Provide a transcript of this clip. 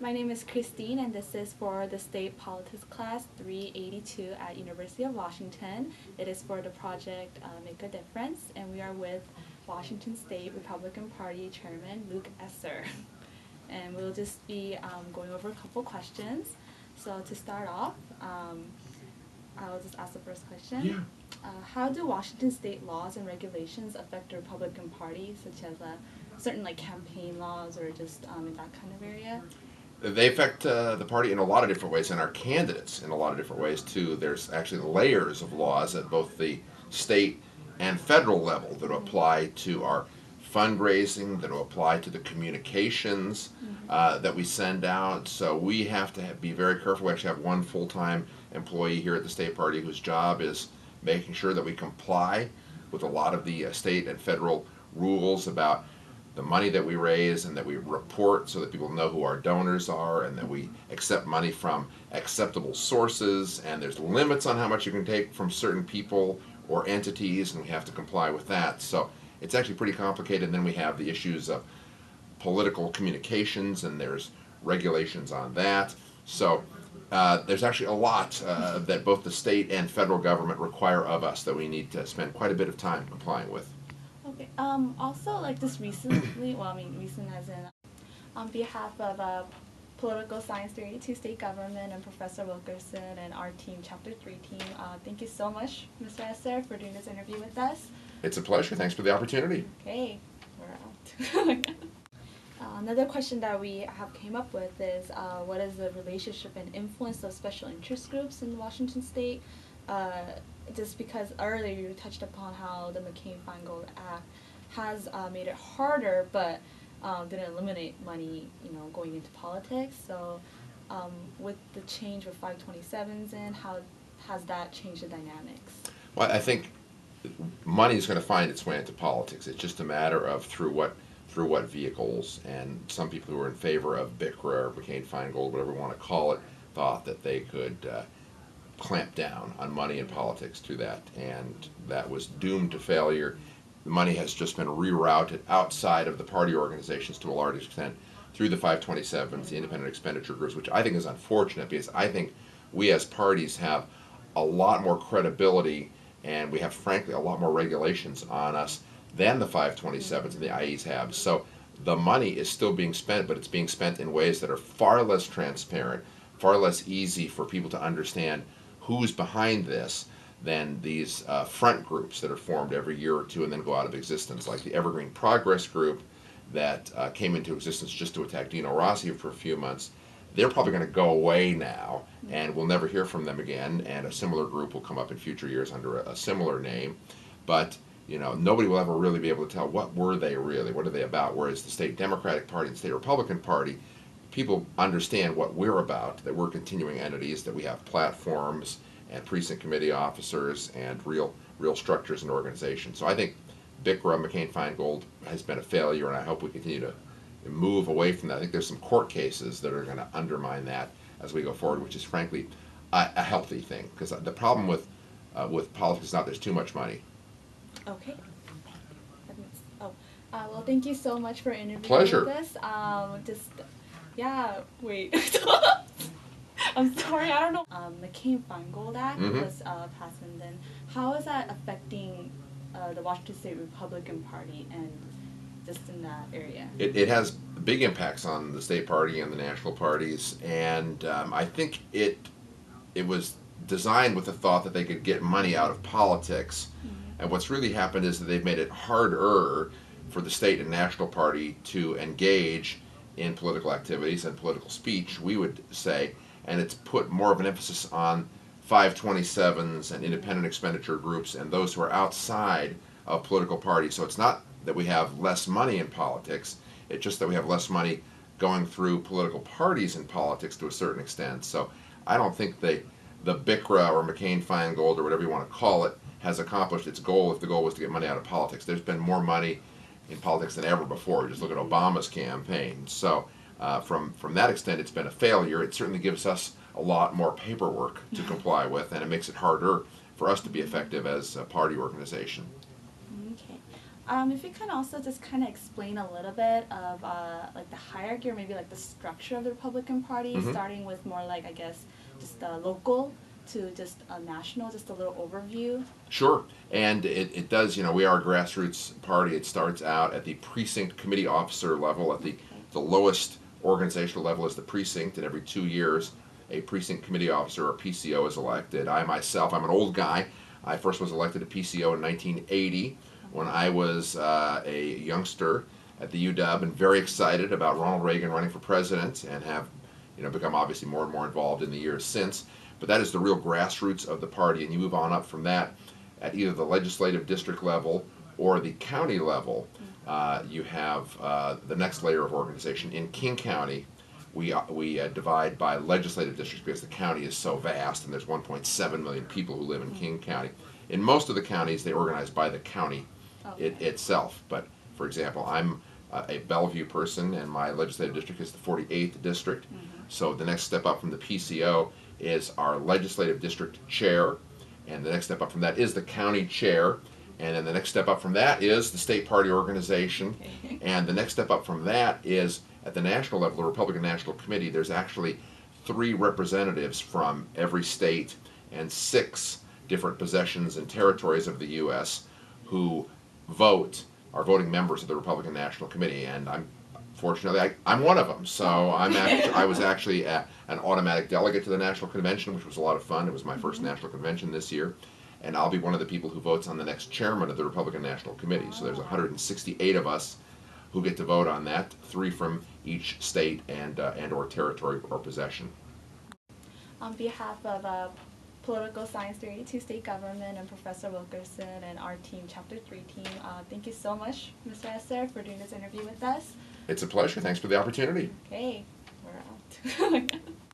My name is Christine, and this is for the State Politics Class 382 at University of Washington. It is for the project Make a Difference, and we are with Washington State Republican Party Chairman Luke Esser. And we'll just be going over a couple questions. So to start off, I'll just ask the first question. Yeah. How do Washington State laws and regulations affect the Republican Party, such as certain campaign laws or just in that kind of area? They affect the party in a lot of different ways, and our candidates in a lot of different ways too. There's actually layers of laws at both the state and federal level that apply to our fundraising, that will apply to the communications that we send out. So we have to be very careful. We actually have one full-time employee here at the state party whose job is making sure that we comply with a lot of the state and federal rules about the money that we raise, and that we report so that people know who our donors are, and that we accept money from acceptable sources, and there's limits on how much you can take from certain people or entities, and we have to comply with that. So it's actually pretty complicated. And then we have the issues of political communications, and there's regulations on that. So there's actually a lot that both the state and federal government require of us that we need to spend quite a bit of time complying with. Okay. Also, just recently, well, I mean, recent as in, on behalf of Political Science 382 State Government and Professor Wilkerson and our team, Chapter 3 team, thank you so much, Mr. Esser, for doing this interview with us. It's a pleasure. Thanks for the opportunity. Okay, we're out. Another question that we have came up with is, what is the relationship and influence of special interest groups in Washington State? Just because earlier you touched upon how the McCain-Feingold Act has made it harder, but didn't eliminate money, going into politics. So, with the change with 527s in, how has that changed the dynamics? Well, I think money is going to find its way into politics. It's just a matter of through what vehicles. And some people who are in favor of BICRA or McCain-Feingold, whatever we want to call it, thought that they could clamp down on money in politics through that, and that was doomed to failure. The money has just been rerouted outside of the party organizations to a large extent through the 527s, the independent expenditure groups, which I think is unfortunate, because I think we as parties have a lot more credibility, and we have, frankly, a lot more regulations on us than the 527s and the IEs have. So the money is still being spent, but it's being spent in ways that are far less transparent, far less easy for people to understand who's behind this than these front groups that are formed every year or two and then go out of existence, like the Evergreen Progress Group that came into existence just to attack Dino Rossi for a few months. They're probably going to go away now, and we'll never hear from them again, and a similar group will come up in future years under a similar name. But nobody will ever really be able to tell what were they really, what are they about, whereas the State Democratic Party and State Republican Party, people understand what we're about, that we're continuing entities, that we have platforms and precinct committee officers and real structures and organizations. So I think BICRA, McCain-Feingold, has been a failure, and I hope we continue to move away from that. I think there's some court cases that are going to undermine that as we go forward, which is frankly a healthy thing, because the problem with politics is not there's too much money. Okay. Well, thank you so much for interviewing Pleasure. with us. Yeah, wait. I'm sorry, I don't know. McCain-Feingold Act was passed, and then how is that affecting the Washington State Republican Party and just in that area? It has big impacts on the state party and the national parties, and I think it was designed with the thought that they could get money out of politics. And what's really happened is that they've made it harder for the state and national party to engage in political activities and political speech, we would say, and it's put more of an emphasis on 527s and independent expenditure groups and those who are outside of political parties. So it's not that we have less money in politics, it's just that we have less money going through political parties in politics to a certain extent. So I don't think the BICRA or McCain-Feingold or whatever you want to call it has accomplished its goal if the goal was to get money out of politics. There's been more money in politics than ever before. Just look at Obama's campaign. So from that extent, it's been a failure. It certainly gives us a lot more paperwork to comply with, and it makes it harder for us to be effective as a party organization. Okay. If you can also just kind of explain a little bit of like the hierarchy or maybe like the structure of the Republican Party, Mhm. starting with more like I guess just local to just national, just a little overview. Sure. And it does, we are a grassroots party. It starts out at the precinct committee officer level. At the lowest organizational level is the precinct, and every 2 years, a precinct committee officer or PCO is elected. I myself, I'm an old guy. I first was elected a PCO in 1980 when I was a youngster at the UW and very excited about Ronald Reagan running for president and have become obviously more and more involved in the years since. But that is the real grassroots of the party, and you move on up from that at either the legislative district level or the county level. You have the next layer of organization. In King County, we divide by legislative districts because the county is so vast, and there's 1.7 million people who live in King County. In most of the counties, they organize by the county itself. But for example, I'm a Bellevue person, and my legislative district is the 48th district. So the next step up from the PCO is our legislative district chair, and the next step up from that is the county chair, and then the next step up from that is the state party organization, and the next step up from that is at the national level, the Republican National Committee. There's actually 3 representatives from every state and 6 different possessions and territories of the U.S. who are voting members of the Republican National Committee, and I'm one of them. So I was actually an automatic delegate to the National Convention, which was a lot of fun. It was my first National Convention this year, and I'll be one of the people who votes on the next chairman of the Republican National Committee. So there's 168 of us who get to vote on that, 3 from each state and or territory or possession. On behalf of Political Science 382 State Government and Professor Wilkerson and our team, Chapter 3 team, thank you so much, Mr. Esser, for doing this interview with us. It's a pleasure. Thanks for the opportunity. Okay, we're out.